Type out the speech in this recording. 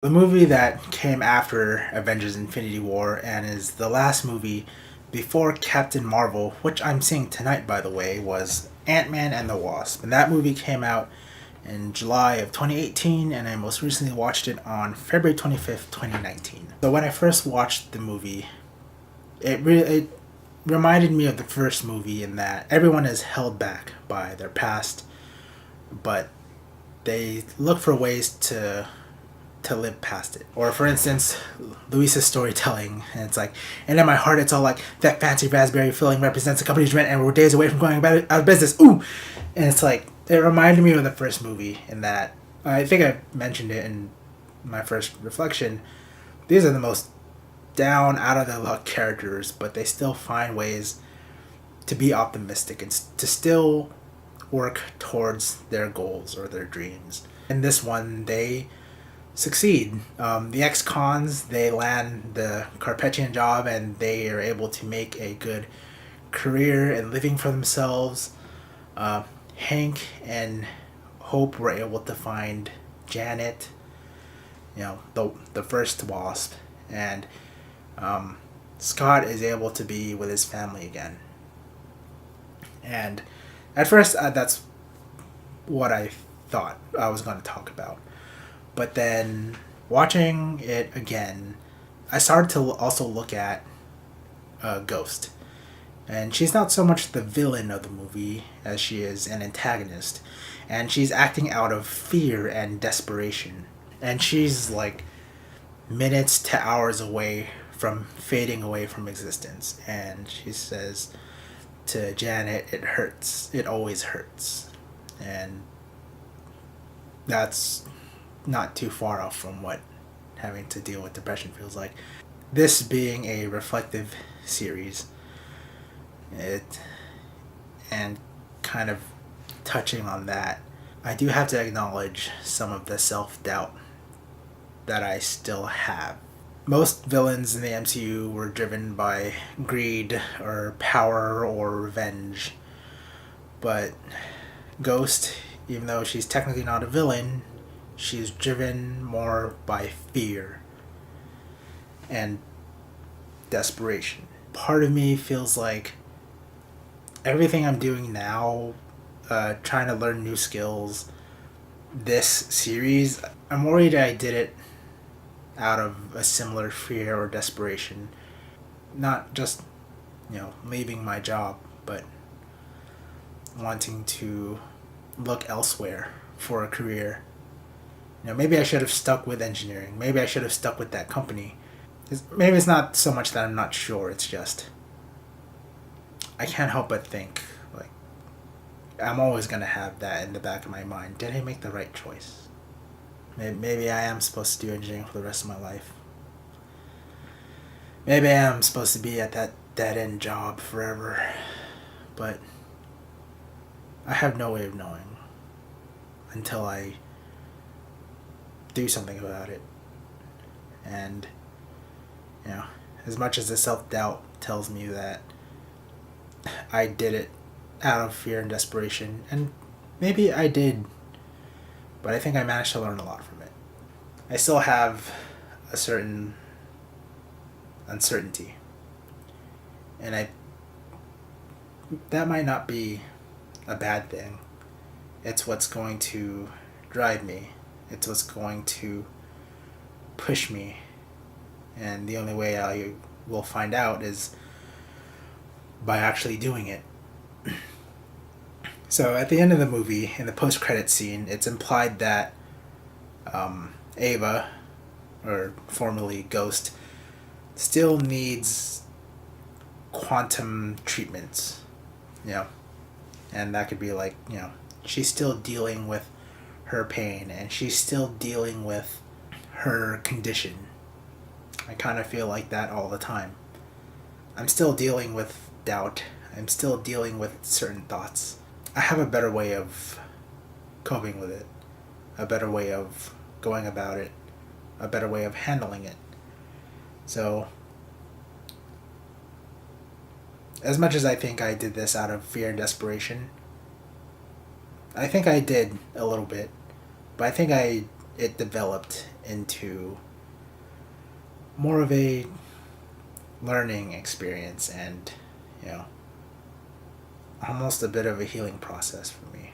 The movie that came after Avengers Infinity War and is the last movie before Captain Marvel, which I'm seeing tonight by the way, was Ant-Man and the Wasp. And that movie came out in July of 2018 and I most recently watched it on February 25th, 2019. So when I first watched the movie, it reminded me of the first movie in that everyone is held back by their past, but they look for ways to live past it. Or for instance, Luis's storytelling, and it's like, and in my heart, it's all like that fancy raspberry filling represents the company's rent, and we're days away from going out of business. Ooh, and it's like it reminded me of the first movie in that I think I mentioned it in my first reflection. These are the most down, out of their luck characters, but they still find ways to be optimistic and to still work towards their goals or their dreams. In this one, they succeed. The ex-cons, they land the Carpathian job and they are able to make a good career and living for themselves. Hank and Hope were able to find Janet, the first Wasp, and Scott is able to be with his family again. And at first, that's what I thought I was going to talk about. But then watching it again, I started to also look at Ghost. And she's not so much the villain of the movie as she is an antagonist. And she's acting out of fear and desperation. And she's like minutes to hours away from fading away from existence. And she says to Janet, "It hurts. It always hurts." And that's not too far off from what having to deal with depression feels like. This being a reflective series, and kind of touching on that, I do have to acknowledge some of the self-doubt that I still have. Most villains in the MCU were driven by greed or power or revenge, but Ghost, even though she's technically not a villain, she's driven more by fear and desperation. Part of me feels like everything I'm doing now, trying to learn new skills, this series, I'm worried I did it out of a similar fear or desperation. Not just, leaving my job, but wanting to look elsewhere for a career. Maybe I should have stuck with engineering. Maybe I should have stuck with that company. Maybe it's not so much that I'm not sure. It's just I can't help but think, like, I'm always going to have that in the back of my mind. Did I make the right choice? Maybe I am supposed to do engineering for the rest of my life. Maybe I am supposed to be at that dead-end job forever. But I have no way of knowing until I do something about it. And as much as the self-doubt tells me that I did it out of fear and desperation, and maybe I did, but I think I managed to learn a lot from it. I still have a certain uncertainty, and that might not be a bad thing. It's what's going to drive me. It's what's going to push me. And the only way I will find out is by actually doing it. So at the end of the movie, in the post-credit scene, it's implied that Ava, or formerly Ghost, still needs quantum treatments. And that could be like, she's still dealing with her pain and she's still dealing with her condition. I kind of feel like that all the time. I'm still dealing with doubt. I'm still dealing with certain thoughts. I have a better way of coping with it, a better way of going about it, a better way of handling it. So, as much as I think I did this out of fear and desperation, I think I did a little bit, but I think I it developed into more of a learning experience and, you know, almost a bit of a healing process for me.